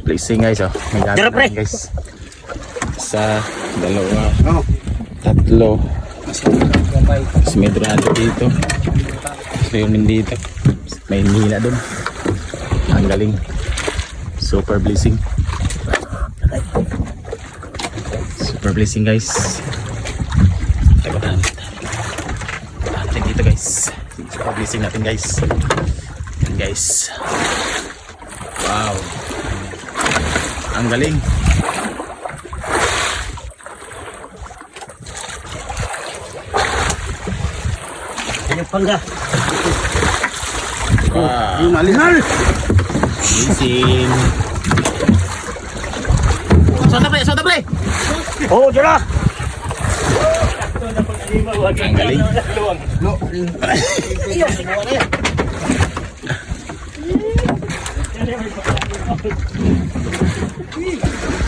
Blessing guys, oh. May Tara, pre. gagawin guys. Isa, dalawa, tatlo. Tapos may drado dito. Tapos yun dito. May hila dun. Ang galing. Super blessing. Super blessing guys. Tagotan dito guys. Super blessing natin guys. Yan guys. Wow. Ang galing. Ano pangga? Wow. Yung malihal. Blessing. Soda pre. Oh, dira. Ang galing.